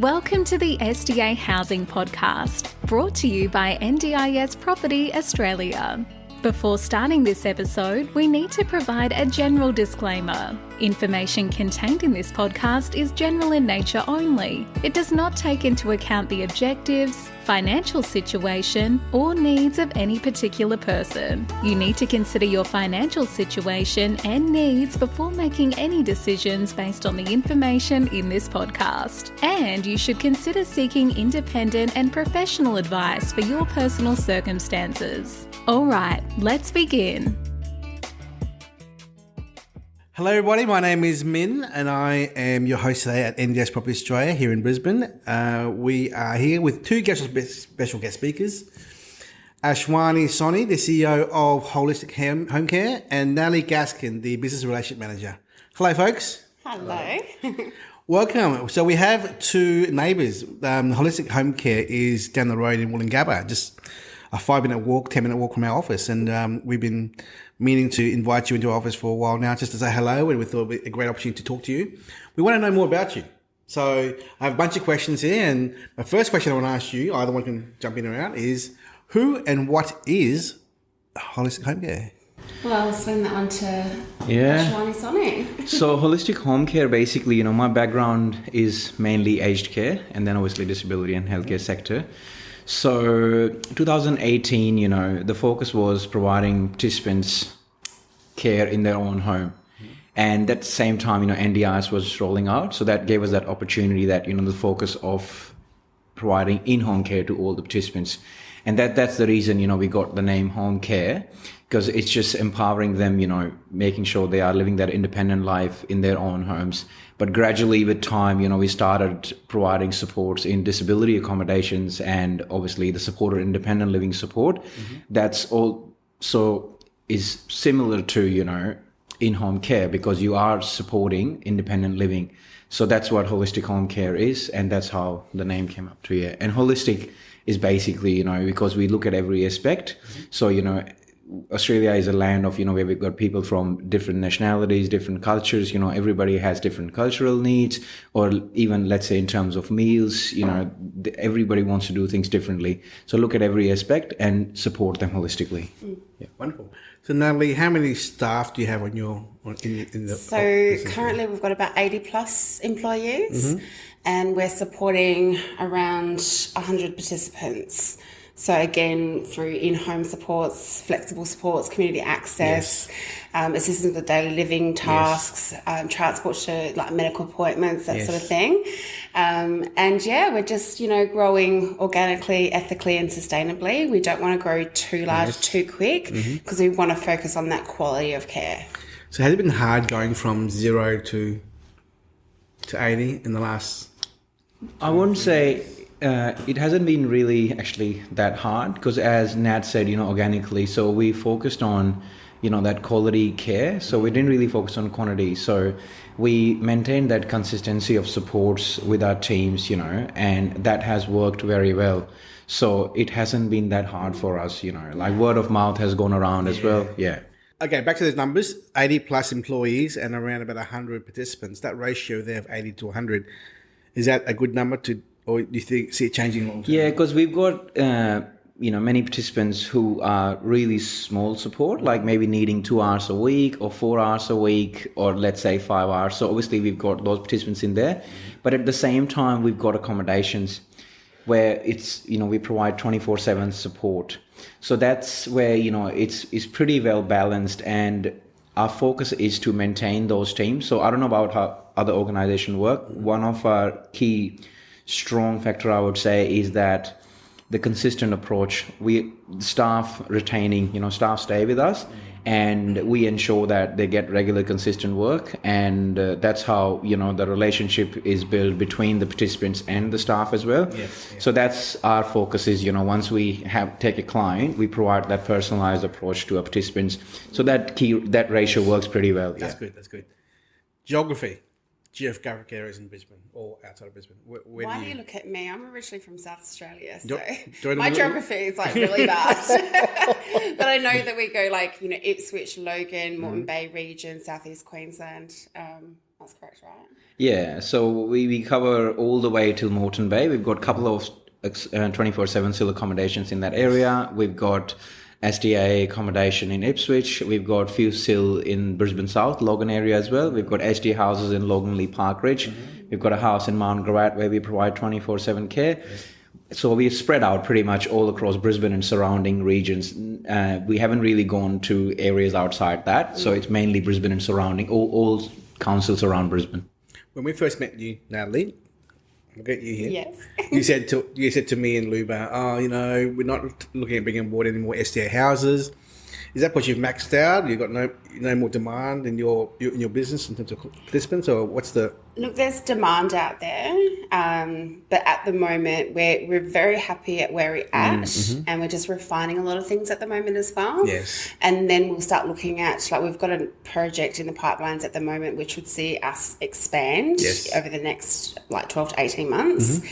Welcome to the SDA Housing Podcast, brought to you by NDIS Property Australia. Before starting this episode, we need to provide a general disclaimer. Information contained in this podcast is general in nature only. It does not take into account the objectives, financial situation, or needs of any particular person. You need to consider your financial situation and needs before making any decisions based on the information in this podcast. And you should consider seeking independent and professional advice for your personal circumstances. All right, let's begin. Hello everybody, my name is Minh and I am your host today at NDIS Property Australia here in Brisbane. We are here with two special guest speakers, Ashawani Soni, the CEO of Holistic Home Care, and Natalie Gaskin, the Business Relationship Manager. Hello folks. Hello. Welcome. So we have two neighbours. Holistic Home Care is down the road in Wollongabba, just a 5-minute walk, 10-minute walk from our office, and we've been meaning to invite you into our office for a while now just to say hello, and we thought it would be a great opportunity to talk to you. We want to know more about you. So I have a bunch of questions here, and my first question I want to ask you, either one can jump in or out, is who and what is Holistic Home Care? Well, I'll swing that on to Ashawani Soni. So Holistic Home Care, basically, my background is mainly aged care and then obviously disability and healthcare sector. So 2018, the focus was providing participants care in their own home. And at the same time, NDIS was rolling out. So that gave us that opportunity that, the focus of providing in-home care to all the participants. And that's the reason, we got the name home care, because it's just empowering them, making sure they are living that independent life in their own homes. But gradually with time, we started providing supports in disability accommodations and obviously the supported independent living support. That's also is similar to, in-home care, because you are supporting independent living. So that's what Holistic Home Care is, and that's how the name came up to you. And holistic is basically, because we look at every aspect. So, Australia is a land of, where we've got people from different nationalities, different cultures, everybody has different cultural needs, or even, let's say, in terms of meals, everybody wants to do things differently. So look at every aspect and support them holistically. Yeah, wonderful. So Natalie, how many staff do you have in the So currently we've got about 80 plus employees, and we're supporting around 100 participants. So again, through in-home supports, flexible supports, community access, assistance with daily living tasks, transport to like medical appointments, that sort of thing. We're just, growing organically, ethically and sustainably. We don't want to grow too large too quick because we want to focus on that quality of care. So has it been hard going from 0 to 80 in the last? I wouldn't say it hasn't been really actually that hard, because as Nat said, organically, so we focused on, that quality care. So we didn't really focus on quantity. So we maintained that consistency of supports with our teams, and that has worked very well. So it hasn't been that hard for us, like word of mouth has gone around as well. Yeah. Okay, back to those numbers, 80 plus employees and around about 100 participants. That ratio there of 80 to 100, is that a good number or do you see it changing long term? Yeah, because we've got, many participants who are really small support, like maybe needing 2 hours a week or 4 hours a week, or let's say 5 hours. So obviously we've got those participants in there. But at the same time, we've got accommodations where it's, we provide 24/7 support. So that's where, it's pretty well balanced, and our focus is to maintain those teams. So I don't know about how other organizations work. One of our key strong factor, I would say, is that the consistent approach. Staff retaining, staff stay with us, and we ensure that they get regular consistent work, and that's how the relationship is built between the participants and the staff as well. So that's our focus is, once we take a client, we provide that personalised approach to our participants. So that ratio works pretty well. That's good. Geographic areas in Brisbane or outside of Brisbane. Why do you look at me? I'm originally from South Australia, so my geography is like really bad. But I know that we go like, Ipswich, Logan, Moreton Bay region, Southeast Queensland, That's correct, right? Yeah, so we cover all the way till Moreton Bay. We've got a couple of 24/7 SIL accommodations in that area. We've got SDA Accommodation in Ipswich. We've got few SIL in Brisbane South, Logan area as well. We've got SDA houses in Logan Lee Park Ridge. We've got a house in Mount Gravatt where we provide 24/7 care. So we've spread out pretty much all across Brisbane and surrounding regions. We haven't really gone to areas outside that. So it's mainly Brisbane and surrounding, all councils around Brisbane. When we first met you, Natalie, we'll get you here. Yes. You said to me and Luba, we're not looking at bringing on board any more SDA houses. Is that because you've maxed out? You've got no more demand in your business in terms of participants, or what's the? Look, there's demand out there, but at the moment we're very happy at where we're at, and we're just refining a lot of things at the moment as well. Yes. And then we'll start looking at, like, we've got a project in the pipelines at the moment which would see us expand over the next 12 to 18 months.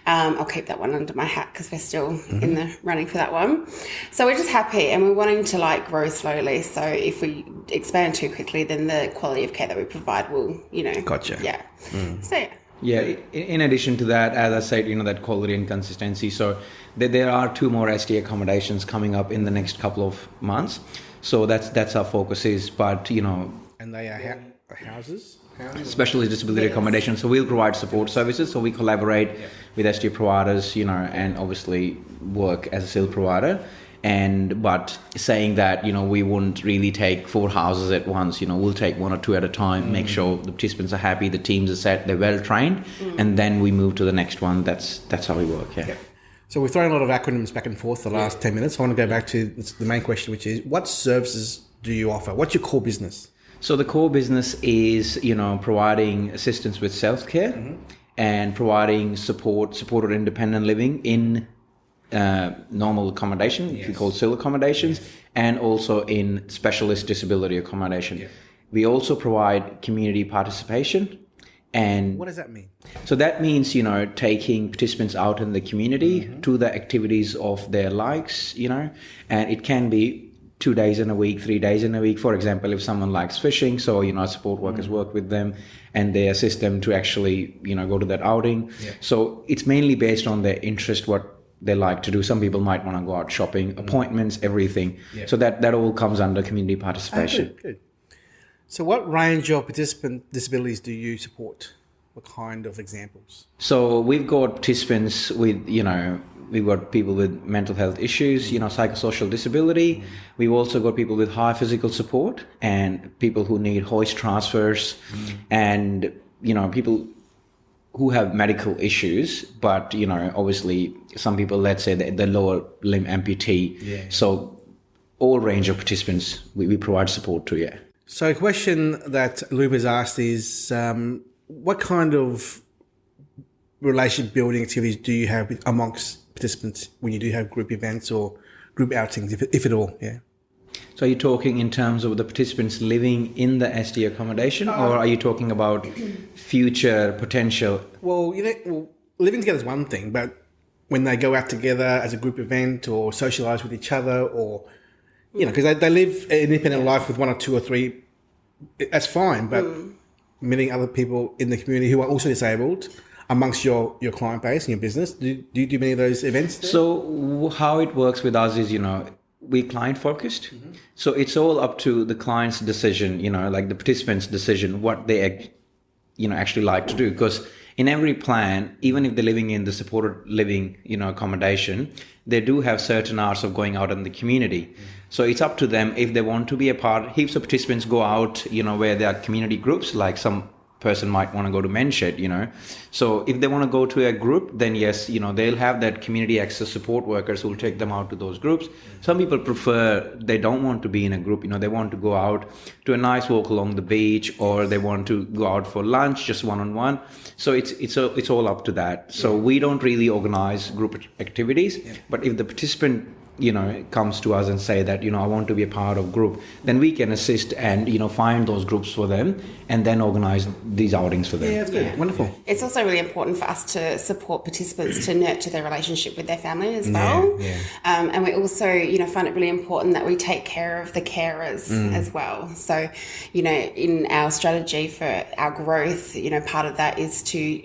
I'll keep that one under my hat because we're still in the running for that one. So we're just happy, and we're wanting to grow slowly. So if we expand too quickly, then the quality of care that we provide will, Gotcha. Yeah. So yeah. Yeah, in addition to that, as I said, that quality and consistency. So there are 2 more SDA accommodations coming up in the next couple of months. So that's our focus is, but And they are houses? Specialist disability accommodation. So we'll provide support services. So we collaborate with SDA providers, and obviously work as a SIL provider. But saying that, we won't really take 4 houses at once, we'll take 1 or 2 at a time, make sure the participants are happy, the teams are set, they're well trained, and then we move to the next one. That's how we work, yeah. So we've thrown a lot of acronyms back and forth the last 10 minutes. I want to go back to the main question, which is, what services do you offer? What's your core business? So the core business is, providing assistance with self-care and providing supported independent living in normal accommodation, which we call SIL accommodations, and also in specialist disability accommodation. We also provide community participation. And what does that mean? So that means, taking participants out in the community to the activities of their likes, and it can be 2 days in a week, 3 days in a week. For example, if someone likes fishing, so, support workers work with them and they assist them to actually, go to that outing. So it's mainly based on their interest, what they like to do. Some people might want to go out shopping, appointments, everything. So that all comes under community participation. Good. So what range of participant disabilities do you support? What kind of examples? So we've got participants with, we've got people with mental health issues, psychosocial disability. We've also got people with high physical support and people who need hoist transfers and, people who have medical issues, but, obviously some people, let's say the lower limb amputee. So all range of participants we provide support to, So a question that Luba's asked is, what kind of relationship building activities do you have amongst participants when you do have group events or group outings, if at all? So are you talking in terms of the participants living in the SDA accommodation, or are you talking about future potential? Well, living together is one thing, but when they go out together as a group event or socialise with each other, or, because they live an independent life with 1 or 2 or 3, that's fine, but meeting other people in the community who are also disabled amongst your client base and your business, do you do many of those events there? So how it works with us is, we're client focused. So it's all up to the client's decision, like the participant's decision, what they, actually like to do. Because in every plan, even if they're living in the supported living, accommodation, they do have certain hours of going out in the community. So it's up to them if they want to be a part. Heaps of participants go out, where there are community groups, like some person might want to go to Men's Shed, So if they want to go to a group, then yes, they'll have that community access support workers who will take them out to those groups. Some people prefer, they don't want to be in a group, they want to go out to a nice walk along the beach, or they want to go out for lunch, just one-on-one. So it's all up to that. So we don't really organize group activities, but if the participant comes to us and say that, I want to be a part of group, then we can assist and, find those groups for them and then organise these outings for them. Yeah, that's good. Yeah. Wonderful. It's also really important for us to support participants to nurture their relationship with their family as well. Yeah. And we also, find it really important that we take care of the carers as well. So, in our strategy for our growth, part of that is to,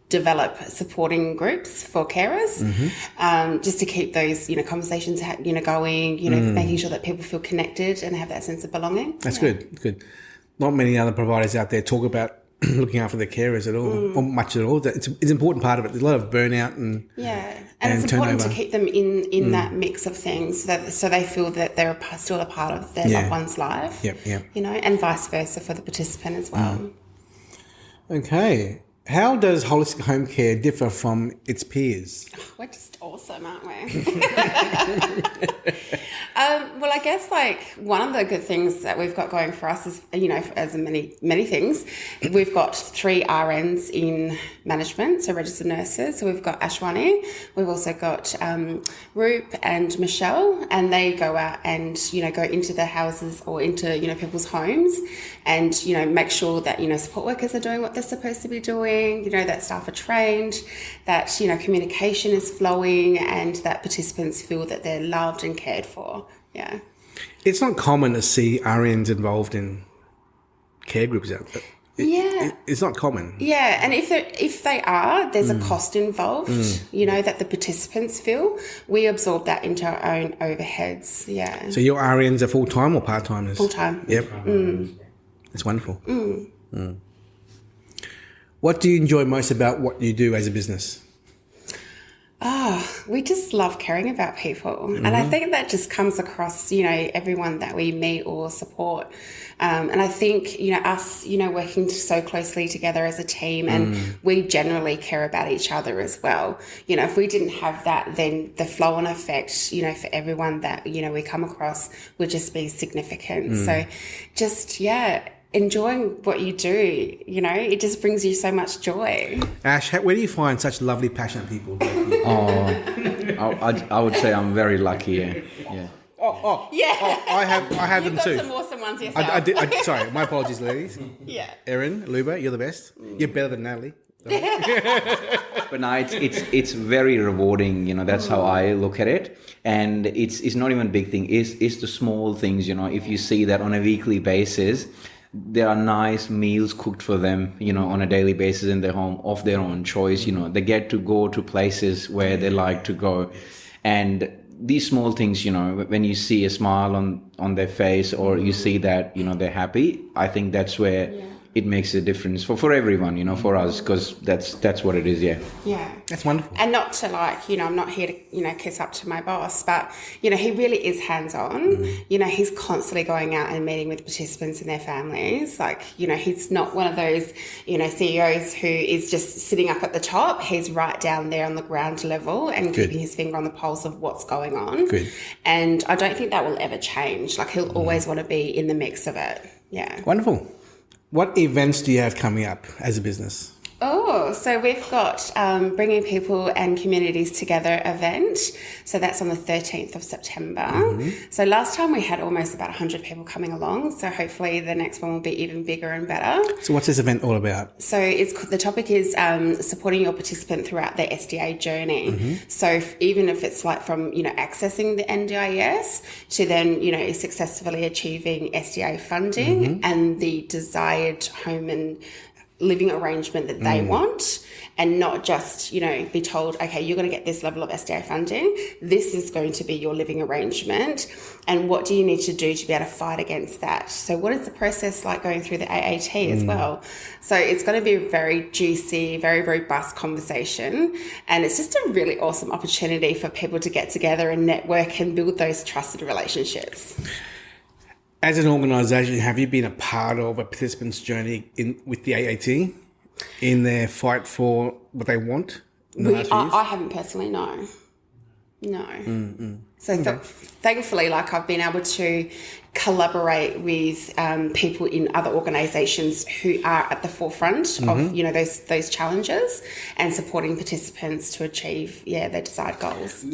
develop supporting groups for carers, just to keep those, conversations, going, making sure that people feel connected and have that sense of belonging. That's good. Good. Not many other providers out there talk about looking after their carers at all, or much at all. It's an important part of it. There's a lot of burnout and and it's important to keep them in that mix of things, so they feel that they're still a part of their loved one's life. Yep. And vice versa for the participant as well. Okay. How does holistic home care differ from its peers? We're just awesome, aren't we? Well, I guess one of the good things that we've got going for us is, as many things, we've got 3 RNs in management, so registered nurses. So we've got Ashawani, we've also got Roop and Michelle, and they go out and, go into the houses or into, people's homes and, make sure that, support workers are doing what they're supposed to be doing, that staff are trained, that, communication is flowing and that participants feel that they're loved and cared for. Yeah. It's not common to see RNs involved in care groups out there. It's not common. Yeah, and if they are, there's a cost involved, that the participants feel. We absorb that into our own overheads, yeah. So your RNs are full-time or part-timers? Full-time. Yep. That's wonderful. What do you enjoy most about what you do as a business? We just love caring about people. And I think that just comes across, everyone that we meet or support. And I think, us, working so closely together as a team and we generally care about each other as well. If we didn't have that, then the flow on effect, for everyone that, we come across would just be significant. So just, enjoying what you do, it just brings you so much joy. Ash, where do you find such lovely, passionate people? I would say I'm very lucky. Yeah. I have them too. You've got some awesome ones yourself. I did. Sorry, my apologies, ladies. Yeah. Erin, Luba, you're the best. You're better than Natalie. But no, it's very rewarding. That's how I look at it. And it's not even a big thing. It's the small things. If you see that on a weekly basis, there are nice meals cooked for them, on a daily basis in their home of their own choice. They get to go to places where they like to go. And these small things, when you see a smile on their face or you see that, they're happy, I think that's where it makes a difference for everyone, for us, because that's what it is. Yeah, that's wonderful. And not to I'm not here to kiss up to my boss, but he really is hands-on. He's constantly going out and meeting with participants and their families. He's not one of those CEOs who is just sitting up at the top. He's right down there on the ground level and keeping his finger on the pulse of what's going on. Good. And I don't think that will ever change. He'll always want to be in the mix of it. Yeah. Wonderful. What events do you have coming up as a business? So we've got Bringing People and Communities Together event. So that's on the 13th of September. So last time we had almost about 100 people coming along. So hopefully the next one will be even bigger and better. So what's this event all about? So the topic is supporting your participant throughout their SDA journey. So even if it's from, accessing the NDIS to then, successfully achieving SDA funding and the desired home and living arrangement that they want, and not just, be told, okay, you're going to get this level of SDA funding. This is going to be your living arrangement. And what do you need to do to be able to fight against that? So what is the process like going through the AAT as well? So it's going to be a very juicy, very robust conversation. And it's just a really awesome opportunity for people to get together and network and build those trusted relationships. As an organisation, have you been a part of a participant's journey with the AAT in their fight for what they want? I haven't personally, no. So thankfully, I've been able to collaborate with people in other organisations who are at the forefront of those challenges and supporting participants to achieve their desired goals.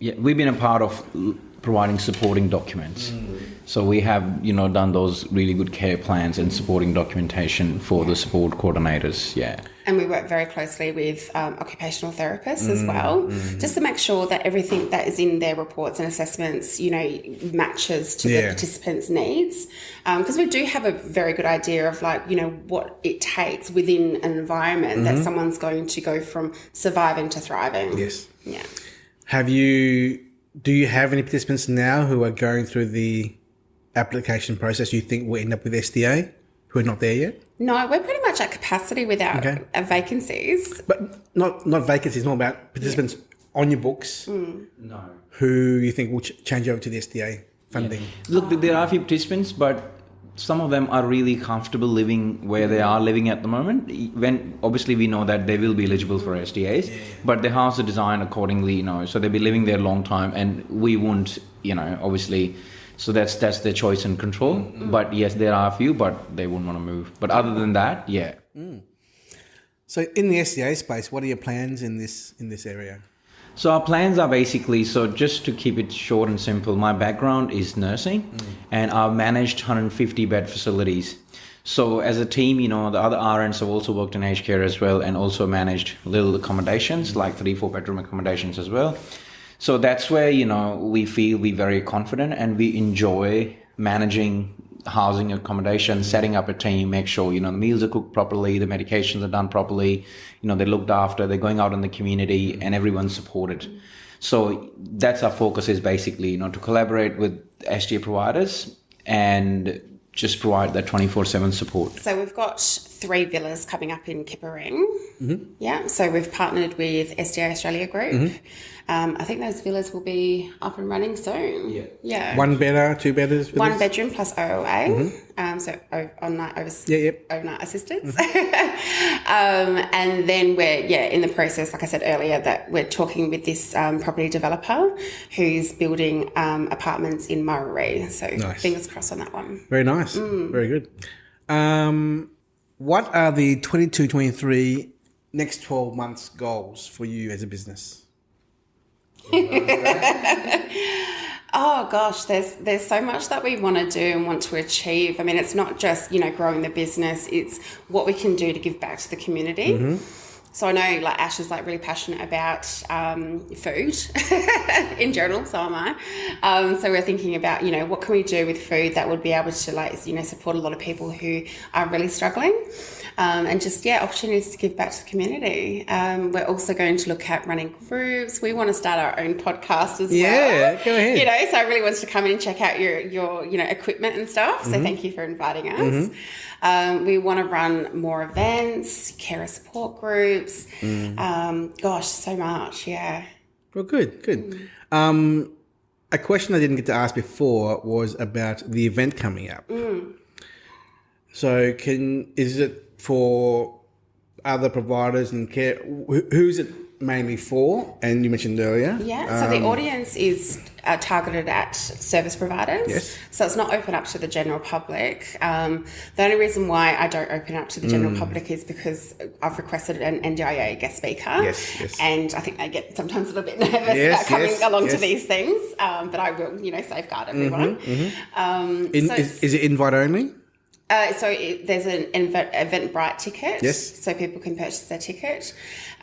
Yeah, we've been a part of providing supporting documents. So we have, done those really good care plans and supporting documentation for the support coordinators. Yeah. And we work very closely with occupational therapists as well, just to make sure that everything that is in their reports and assessments, matches to the participants' needs. Because we do have a very good idea of what it takes within an environment that someone's going to go from surviving to thriving. Yes. Yeah. Do you have any participants now who are going through the application process you think will end up with SDA who are not there yet? No, we're pretty much at capacity with our vacancies. But not vacancies, not about participants on your books No. who you think will change over to the SDA funding. Yeah. Look, there are a few participants, but some of them are really comfortable living where they are living at the moment. When obviously we know that they will be eligible for SDAs, but the house is designed accordingly, so they'll be living there a long time, and we won't, obviously. So that's their choice and control. But yes, there are a few, but they wouldn't want to move. But other than that, yeah. So in the SDA space, what are your plans in this area? So our plans are basically, so just to keep it short and simple, my background is nursing and I've managed 150 bed facilities. So as a team, the other RNs have also worked in aged care as well and also managed little accommodations, like 3-4 bedroom accommodations as well. So that's where, we feel we're very confident and we enjoy managing housing accommodation, setting up a team, make sure, the meals are cooked properly, the medications are done properly, they're looked after, they're going out in the community and everyone's supported. So that's our focus, is basically, to collaborate with SDA providers and just provide that 24/7 support. So we've got 3 villas coming up in Kippa-Ring. Yeah, so we've partnered with SDA Australia Group. I think those villas will be up and running soon. Yeah. 1 bedder, 2 bedders? 1 bedroom plus OOA. So overnight assistance. And then we're in the process, like I said earlier, that we're talking with this property developer who's building apartments in Murray. So fingers crossed on that one. Very nice. Very good. What are the 22-23 next 12 months goals for you as a business? Oh gosh, there's so much that we want to do and want to achieve. I mean, it's not just, growing the business, it's what we can do to give back to the community. So I know Ash is really passionate about food in general, so am I. So we're thinking about, what can we do with food that would be able to support a lot of people who are really struggling. And just, opportunities to give back to the community. We're also going to look at running groups. We want to start our own podcast as well. Yeah, go ahead. So I really wanted to come in and check out your equipment and stuff. So thank you for inviting us. We want to run more events, carer support groups. Gosh, so much, yeah. Well, good. A question I didn't get to ask before was about the event coming up. So is it for other providers and care? Who's it mainly for? And you mentioned earlier. Yeah, so the audience is targeted at service providers. Yes. So it's not open up to the general public. The only reason why I don't open up to the general public is because I've requested an NDIA guest speaker. Yes. And I think they get sometimes a little bit nervous about coming along to these things. But I will, safeguard everyone. Is it invite only? There's an Eventbrite ticket. Yes. So people can purchase their ticket.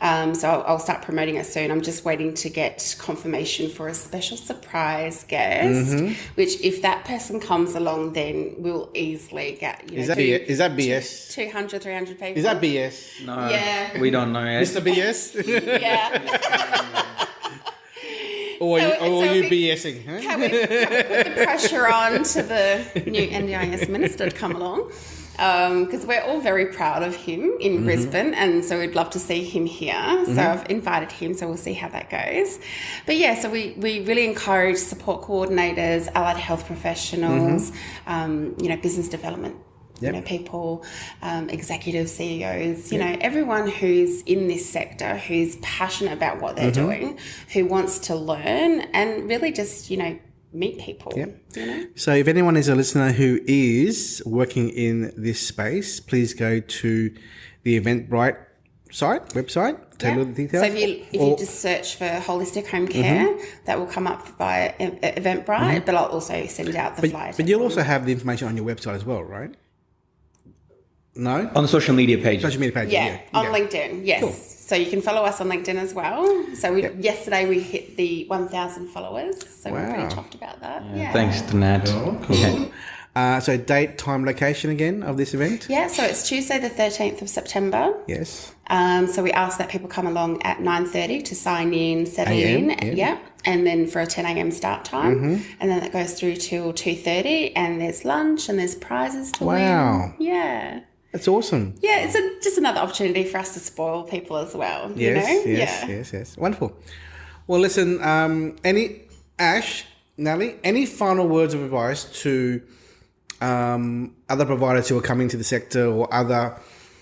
So I'll start promoting it soon. I'm just waiting to get confirmation for a special surprise guest, which if that person comes along, then we'll easily get, Is that BS? 200, 300 people. Is that BS? No, Yeah. we don't know yet. Mr. BS? Yeah. Or are you BSing? Huh? Can we put the pressure on to the new NDIS minister to come along? Because we're all very proud of him in Brisbane, and so we'd love to see him here. So I've invited him, so we'll see how that goes. But so we really encourage support coordinators, allied health professionals, business development. People, executives, CEOs, everyone who's in this sector, who's passionate about what they're doing, who wants to learn and really just, meet people. So if anyone is a listener who is working in this space, please go to the Eventbrite website? Tell you the details. So if you just search for holistic home care, that will come up via Eventbrite, but I'll also send out the flyer. But you'll also have the information on your website as well, right? No? On the social media page. Social media page, Yeah, on LinkedIn, yes. Cool. So you can follow us on LinkedIn as well. So yesterday we hit the 1,000 followers, so we're pretty chuffed about that. Yeah. Thanks to Nat. Cool. So date, time, location again of this event? Yeah, so it's Tuesday the 13th of September. Yes. So we ask that people come along at 9:30 to sign in, settle in. Yeah. And then for a 10 a.m. start time. And then that goes through till 2:30, and there's lunch and there's prizes to win. Yeah. That's awesome. Yeah, it's just another opportunity for us to spoil people as well. Yes. Wonderful. Well, listen, Natalie, any final words of advice to other providers who are coming to the sector, or other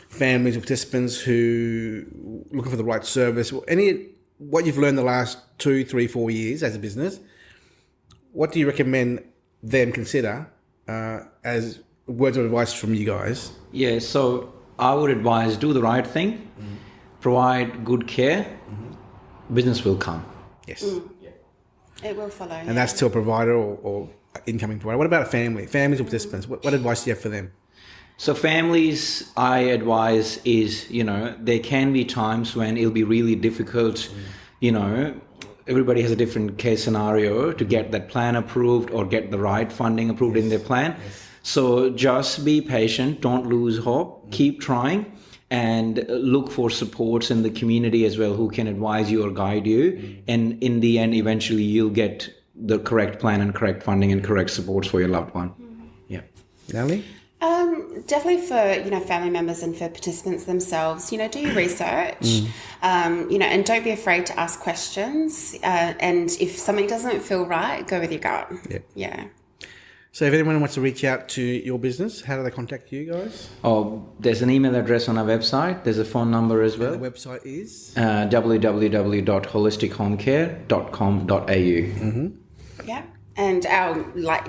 families or participants who are looking for the right service, or what you've learned the last 2, 3, 4 years as a business? What do you recommend them consider as words of advice from you guys? Yeah, so I would advise do the right thing, provide good care, business will come. Yes. It will follow. And that's to a provider or incoming provider. What about a family? Families or participants? What advice do you have for them? So families, I advise is, there can be times when it'll be really difficult, everybody has a different case scenario to get that plan approved or get the right funding approved in their plan. Yes. So just be patient, don't lose hope, keep trying, and look for supports in the community as well who can advise you or guide you. And in the end, eventually you'll get the correct plan and correct funding and correct supports for your loved one. Yeah. Natalie? Definitely for, family members and for participants themselves, do your research, and don't be afraid to ask questions. And if something doesn't feel right, go with your gut. Yeah. So if anyone wants to reach out to your business, how do they contact you guys? Oh, there's an email address on our website. There's a phone number as well. And the website is? www.holistichomecare.com.au. Yeah. And our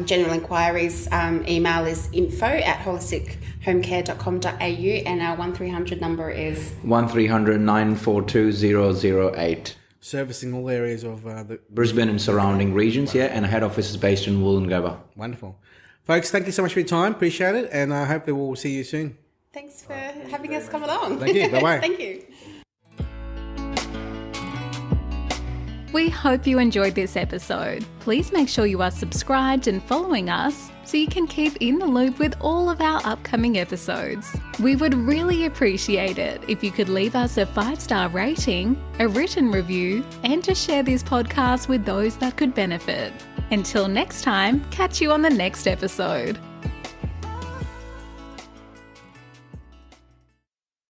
general inquiries email is info@holistichomecare.com.au, and our 1300 number is 1300 942 008. Servicing all areas of the Brisbane and surrounding regions, and our head office is based in Wollongabba. Wonderful. Folks, thank you so much for your time. Appreciate it, and hopefully we'll see you soon. Thanks for having us come along. Thank you. Bye-bye. Thank you. We hope you enjoyed this episode. Please make sure you are subscribed and following us so you can keep in the loop with all of our upcoming episodes. We would really appreciate it if you could leave us a 5-star rating, a written review, and to share this podcast with those that could benefit. Until next time, catch you on the next episode.